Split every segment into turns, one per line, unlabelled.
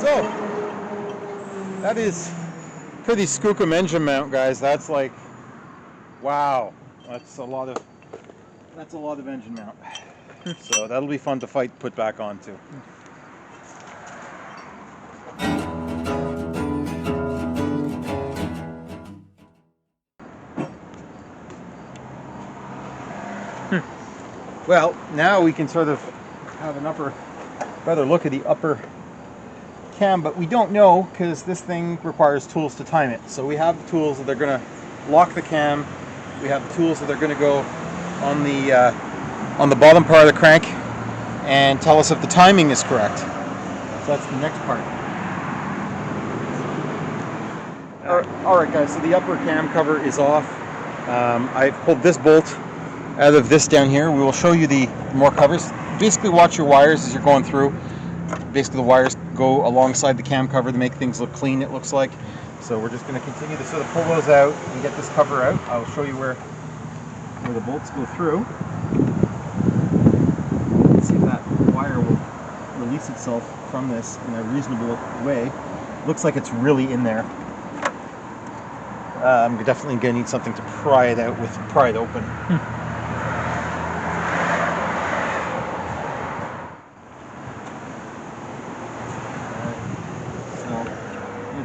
So that is pretty skookum engine mount, guys. That's like, wow, that's a lot of engine mount. So that'll be fun to put back on too. Well, now we can sort of have an better look at the upper cam, but we don't know because this thing requires tools to time it. So we have the tools that are going to lock the cam. We have the tools that are going to go on the bottom part of the crank and tell us if the timing is correct. So that's the next part. All right, guys. So the upper cam cover is off. I pulled this bolt out of this down here. We will show you the more covers. Basically, watch your wires as you're going through. Basically, the wires go alongside the cam cover to make things look clean, it looks like. So we're just going to continue to sort of pull those out and get this cover out. I'll show you where the bolts go through. Let's see if that wire will release itself from this in a reasonable way. Looks like it's really in there. I'm definitely going to need something to pry it open.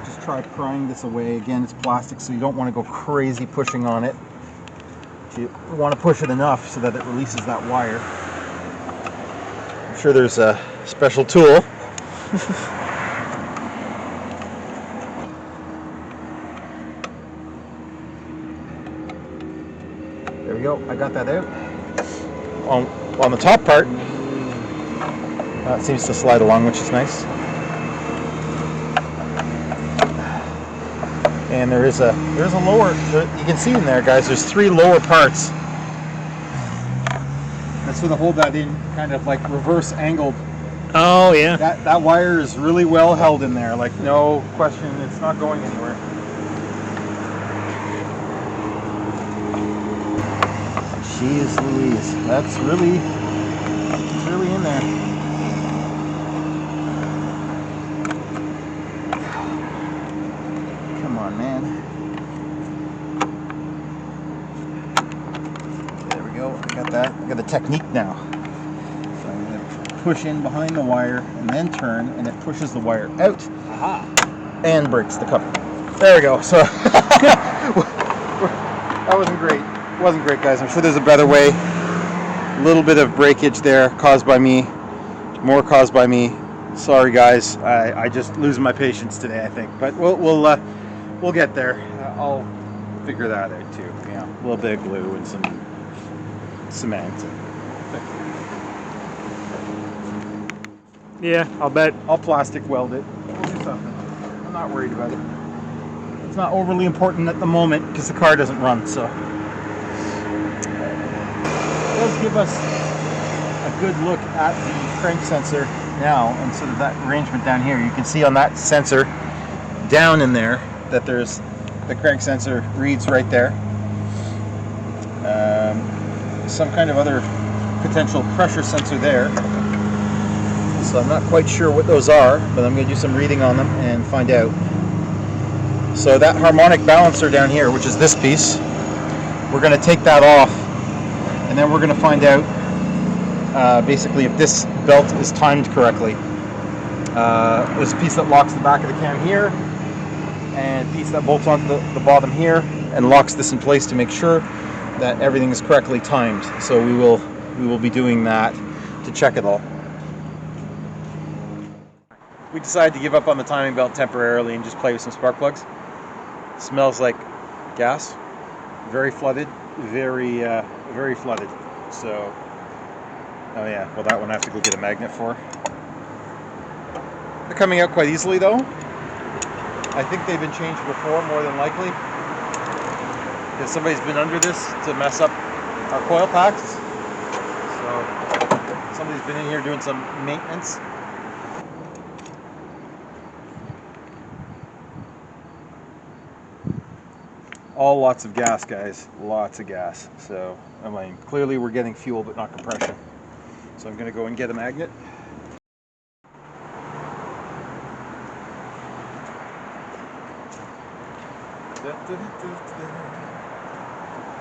Just try prying this away. Again, it's plastic, so you don't want to go crazy pushing on it. You want to push it enough so that it releases that wire. I'm sure there's a special tool. There we go. I got that out. On the top part, it seems to slide along, which is nice. And there's a lower, you can see in there, guys, there's 3 lower parts. That's going to hold that in, kind of like reverse angled.
Oh yeah.
That wire is really well held in there, like no question, it's not going anywhere. Jeez Louise, it's really in there. Man. There we go. I got that. I got the technique now. So I'm going to push in behind the wire and then turn, and it pushes the wire out.
Aha.
And breaks the cover. There we go. So that wasn't great. It wasn't great, guys. I'm sure there's a better way. A little bit of breakage there caused by me. More caused by me. Sorry, guys. I just losing my patience today, I think. But we'll get there. I'll figure that out too. Yeah, a little bit of glue and some cement.
Yeah, I'll bet.
I'll plastic weld it. We'll do something. I'm not worried about it. It's not overly important at the moment because the car doesn't run. So it does give us a good look at the crank sensor now, and sort of that arrangement down here. You can see on that sensor down in there that there's the crank sensor reads right there. Some kind of other potential pressure sensor there. So I'm not quite sure what those are, but I'm going to do some reading on them and find out. So that harmonic balancer down here, which is this piece, we're going to take that off, and then we're going to find out basically if this belt is timed correctly. There's a piece that locks the back of the cam here, and a piece that bolts onto the bottom here and locks this in place to make sure that everything is correctly timed. So we will be doing that to check it all. We decided to give up on the timing belt temporarily and just play with some spark plugs. It smells like gas, very flooded, very flooded. So, oh yeah, well that one I have to go get a magnet for. They're coming out quite easily though. I think they've been changed before, more than likely, because somebody's been under this to mess up our coil packs. So somebody's been in here doing some maintenance. All lots of gas, guys, lots of gas. So I mean, clearly we're getting fuel but not compression. So I'm going to go and get a magnet.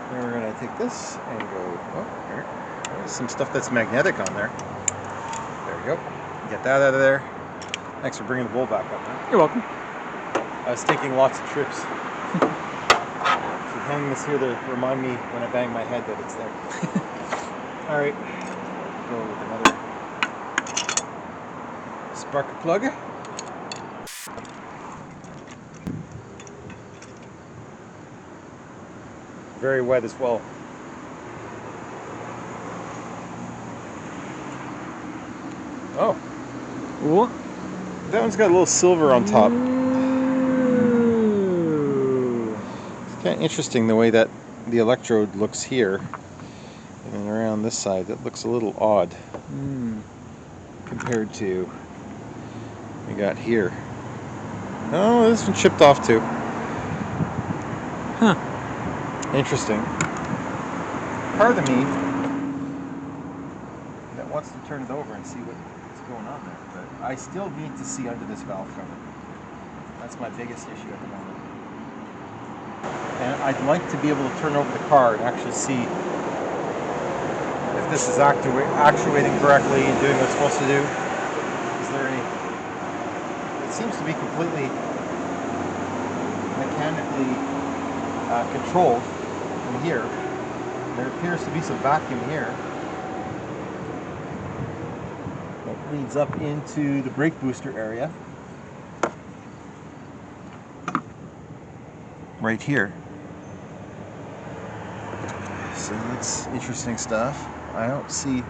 Then we're gonna take this and go. Oh, there's some stuff that's magnetic on there. There we go. Get that out of there. Thanks for bringing the bowl back up, man.
You're welcome.
I was taking lots of trips. So hang this here to remind me when I bang my head that it's there. All right. Go with another spark plug. Very wet as well. Oh,
What?
that one's got a little silver on top.
Ooh.
It's kind of interesting the way that the electrode looks here and around this side. That looks a little odd compared to we got here. Oh, this one chipped off too.
Huh.
Interesting. Part of me that wants to turn it over and see what's going on there, but I still need to see under this valve cover. That's my biggest issue at the moment. And I'd like to be able to turn over the car and actually see if this is actuating correctly and doing what it's supposed to do. Is there any... It seems to be completely mechanically controlled from here. There appears to be some vacuum here that leads up into the brake booster area. Right here. So that's interesting stuff. I don't see...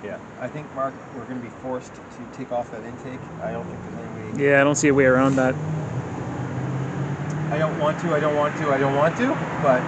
Yeah, I think, Mark, we're going to be forced to take off that intake. I don't think there's any way...
Yeah, I don't see a way around that.
I don't want to, but